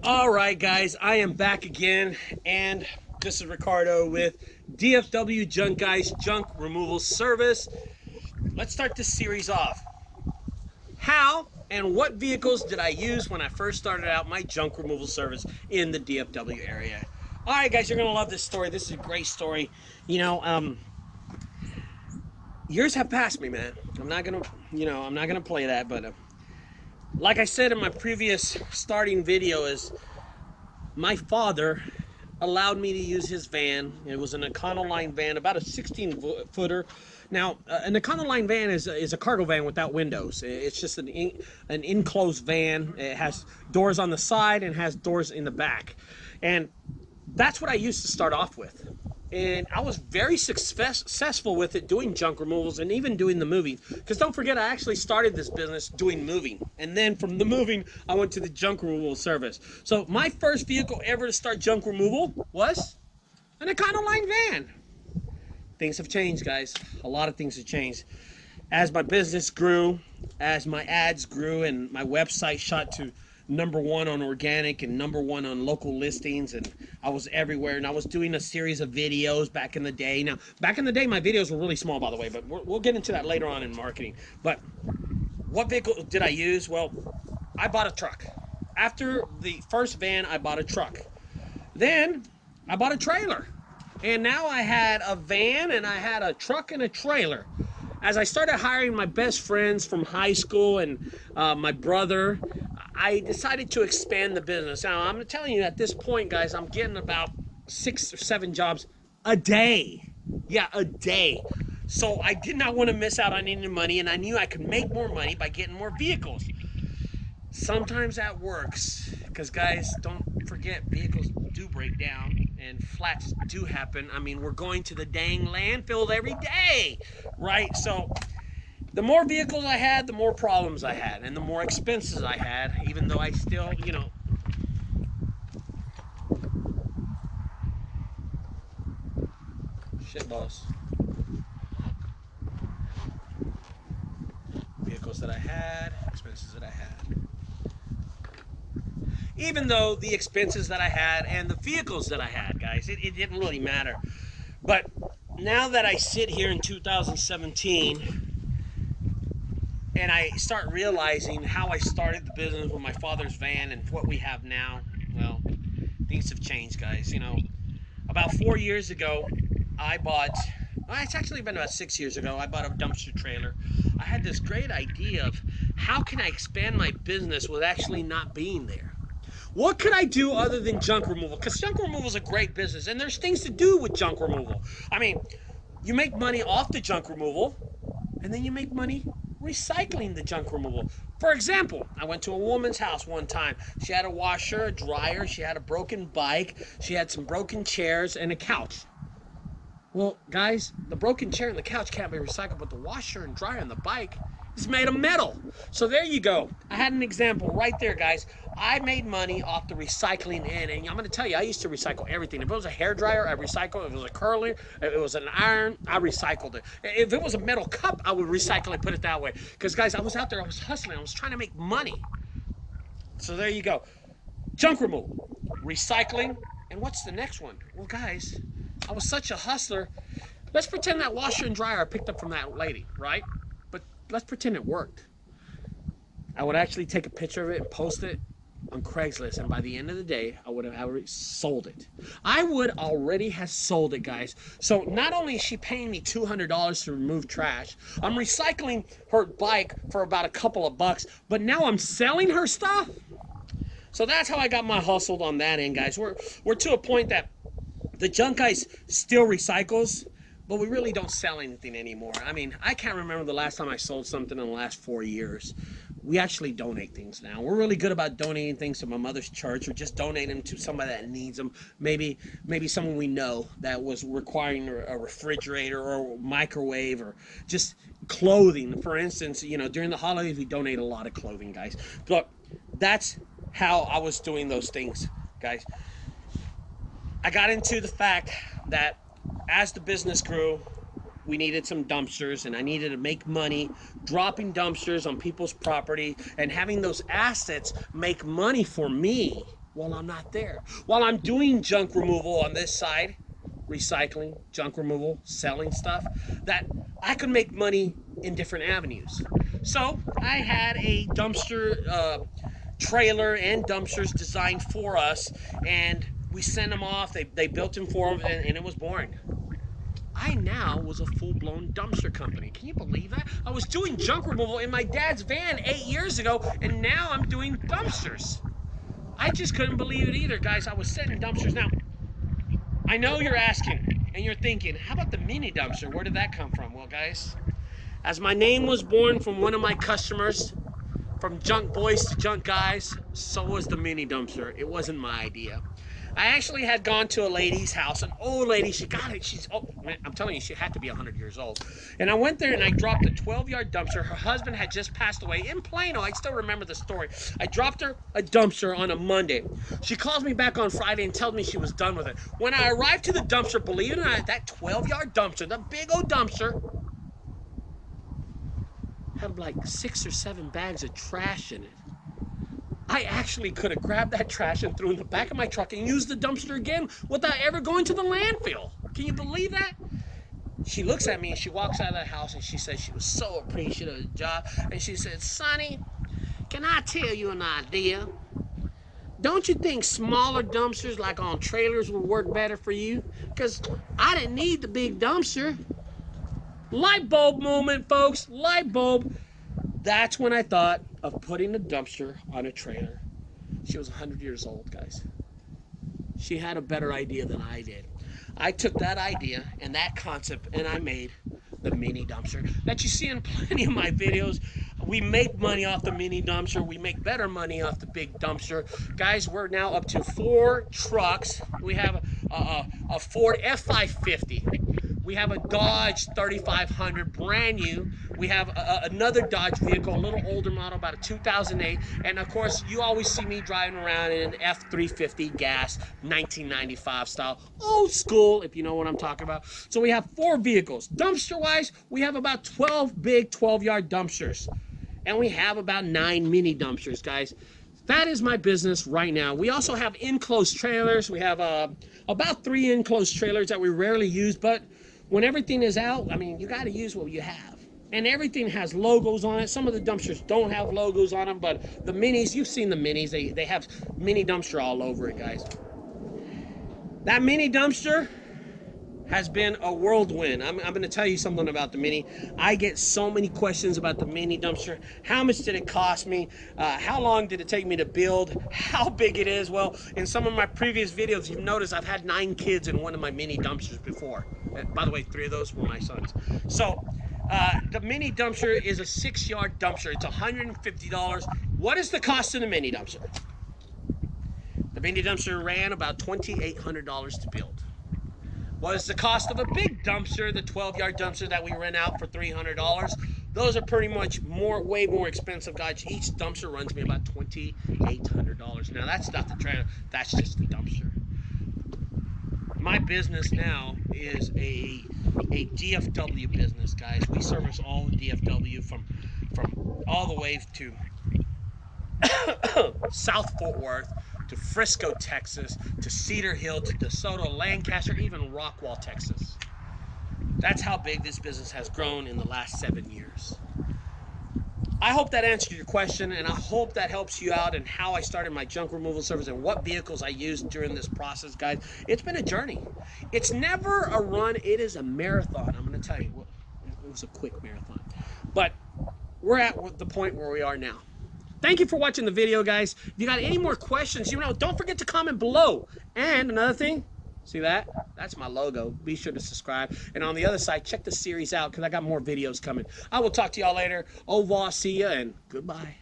All right, guys, I am back again, and this is Ricardo with DFW Junk Guys Junk Removal Service. Let's start this series off. How and what vehicles did I use when I first started out my junk removal service in the DFW area? All right, guys, you're gonna love this story. This is a great story. Years have passed me, man. I'm not gonna play that, but like I said in my previous starting video, is my father allowed me to use his van. It was an Econoline van, about a 16-footer. Now, an Econoline van is a cargo van without windows. It's just an enclosed van. It has doors on the side and has doors in the back. And that's what I used to start off with. And I was very successful with it, doing junk removals and even doing the moving. Because don't forget, I actually started this business doing moving. And then from the moving, I went to the junk removal service. So my first vehicle ever to start junk removal was an Econoline van. Things have changed, guys. A lot of things have changed. As my business grew, as my ads grew, and my website shot to #1 on organic and #1 on local listings, and I was everywhere, and I was doing a series of videos back in the day. Now, back in the day, my videos were really small, by the way, but we'll get into that later on in marketing. But what vehicle did I use? Well, I bought a truck. After the first van, I bought a truck. Then I bought a trailer. And now I had a van, and I had a truck and a trailer. As I started hiring my best friends from high school and my brother, I decided to expand the business. Now, I'm telling you, at this point, guys, I'm getting about 6 or 7 jobs a day. Yeah, a day. So I did not want to miss out on any money, and I knew I could make more money by getting more vehicles. Sometimes that works, because, guys, don't forget, vehicles do break down and flats do happen. I mean, we're going to the dang landfill every day, right? So the more vehicles I had, the more problems I had, and the more expenses I had, even though I still, shit, boss. Vehicles that I had, expenses that I had. Even though the expenses that I had and the vehicles that I had, guys, it didn't really matter. But now that I sit here in 2017 and I start realizing how I started the business with my father's van and what we have now, well, things have changed, guys. About 4 years ago, it's actually been about 6 years ago, I bought a dumpster trailer. I had this great idea of how can I expand my business with actually not being there. What could I do other than junk removal? Because junk removal is a great business, and there's things to do with junk removal. I mean, you make money off the junk removal, and then you make money recycling the junk removal. For example, I went to a woman's house one time. She had a washer, a dryer, she had a broken bike, she had some broken chairs, and a couch. Well, guys, the broken chair and the couch can't be recycled, but the washer and dryer and the bike is made of metal. So there you go. I had an example right there, guys. I made money off the recycling end, and I'm going to tell you, I used to recycle everything. If it was a hair dryer, I recycled it. If it was a curler, if it was an iron, I recycled it. If it was a metal cup, I would recycle it, put it that way. Because, guys, I was out there, I was hustling, I was trying to make money. So there you go. Junk removal, recycling, and what's the next one? Well, guys, I was such a hustler. Let's pretend that washer and dryer I picked up from that lady, right? But let's pretend it worked. I would actually take a picture of it and post it on Craigslist, and by the end of the day, I would have already sold it. I would already have sold it, guys. So not only is she paying me $200 to remove trash, I'm recycling her bike for about a couple of bucks, but now I'm selling her stuff. So that's how I got my hustled on that end, guys. We're to a point that the Junk Guys still recycles, but we really don't sell anything anymore. I mean, I can't remember the last time I sold something in the last 4 years. We actually donate things now. We're really good about donating things to my mother's church, or just donate them to somebody that needs them. Maybe someone we know that was requiring a refrigerator or a microwave, or just clothing. For instance, during the holidays, we donate a lot of clothing, guys. But that's how I was doing those things, guys. I got into the fact that as the business grew, we needed some dumpsters, and I needed to make money dropping dumpsters on people's property and having those assets make money for me. while I'm not there. While I'm doing junk removal on this side, recycling, junk removal, selling stuff, that I could make money in different avenues. So I had a dumpster trailer and dumpsters designed for us, and we sent them off. They built them for them, and it was boring. I now was a full-blown dumpster company. Can you believe that? I was doing junk removal in my dad's van 8 years ago, and now I'm doing dumpsters. I just couldn't believe it either, guys. I was setting dumpsters. Now, I know you're asking, and you're thinking, how about the mini dumpster? Where did that come from? Well, guys, as my name was born from one of my customers, from Junk Boys to Junk Guys, so was the mini dumpster. It wasn't my idea. I actually had gone to a lady's house, an old lady. She got it. Oh, man, I'm telling you, she had to be 100 years old. And I went there and I dropped a 12-yard dumpster. Her husband had just passed away in Plano. I still remember the story. I dropped her a dumpster on a Monday. She calls me back on Friday and tells me she was done with it. When I arrived to the dumpster, believe it or not, that 12-yard dumpster, the big old dumpster, had like 6 or 7 bags of trash in it. I actually could have grabbed that trash and threw it in the back of my truck and used the dumpster again without ever going to the landfill. Can you believe that? She looks at me and she walks out of the house and she says she was so appreciative of the job. And she said, Sonny, can I tell you an idea? Don't you think smaller dumpsters like on trailers would work better for you? Because I didn't need the big dumpster. Light bulb moment, folks. Light bulb. That's when I thought of putting a dumpster on a trailer. She was 100 years old, guys. She had a better idea than I did. I took that idea and that concept and I made the mini dumpster that you see in plenty of my videos. We make money off the mini dumpster. We make better money off the big dumpster. Guys, we're now up to 4 trucks. We have a Ford F550. We have a Dodge 3500, brand new. We have another Dodge vehicle, a little older model, about a 2008. And of course, you always see me driving around in an F350 gas, 1995 style, old school, if you know what I'm talking about. So we have 4 vehicles. Dumpster-wise, we have about 12 big 12-yard dumpsters. And we have about 9 mini dumpsters, guys. That is my business right now. We also have enclosed trailers. We have about 3 enclosed trailers that we rarely use, but when everything is out, I mean, you got to use what you have. And everything has logos on it. Some of the dumpsters don't have logos on them, but the minis, you've seen the minis. They have mini dumpster all over it, guys. That mini dumpster has been a whirlwind. I'm going to tell you something about the mini. I get so many questions about the mini dumpster. How much did it cost me? How long did it take me to build? How big it is? Well, in some of my previous videos, you've noticed I've had 9 kids in one of my mini dumpsters before. By the way, 3 of those were my sons. So the mini dumpster is a 6-yard dumpster. It's $150. What is the cost of the mini dumpster? The mini dumpster ran about $2,800 to build. What is the cost of a big dumpster, the 12-yard dumpster that we rent out for $300? Those are pretty much way more expensive, guys. Each dumpster runs me about $2,800. Now, that's not the trailer. That's just the dumpster. My business now is a DFW business, guys. We service all the DFW from all the way to South Fort Worth, to Frisco, Texas, to Cedar Hill, to DeSoto, Lancaster, even Rockwall, Texas. That's how big this business has grown in the last 7 years. I hope that answered your question, and I hope that helps you out in how I started my junk removal service and what vehicles I used during this process, guys. It's been a journey. It's never a run. It is a marathon. I'm going to tell you, it was a quick marathon. But we're at the point where we are now. Thank you for watching the video, guys. If you got any more questions, don't forget to comment below. And another thing, see that? That's my logo. Be sure to subscribe. And on the other side, check the series out because I got more videos coming. I will talk to y'all later. Au revoir, see ya, and goodbye.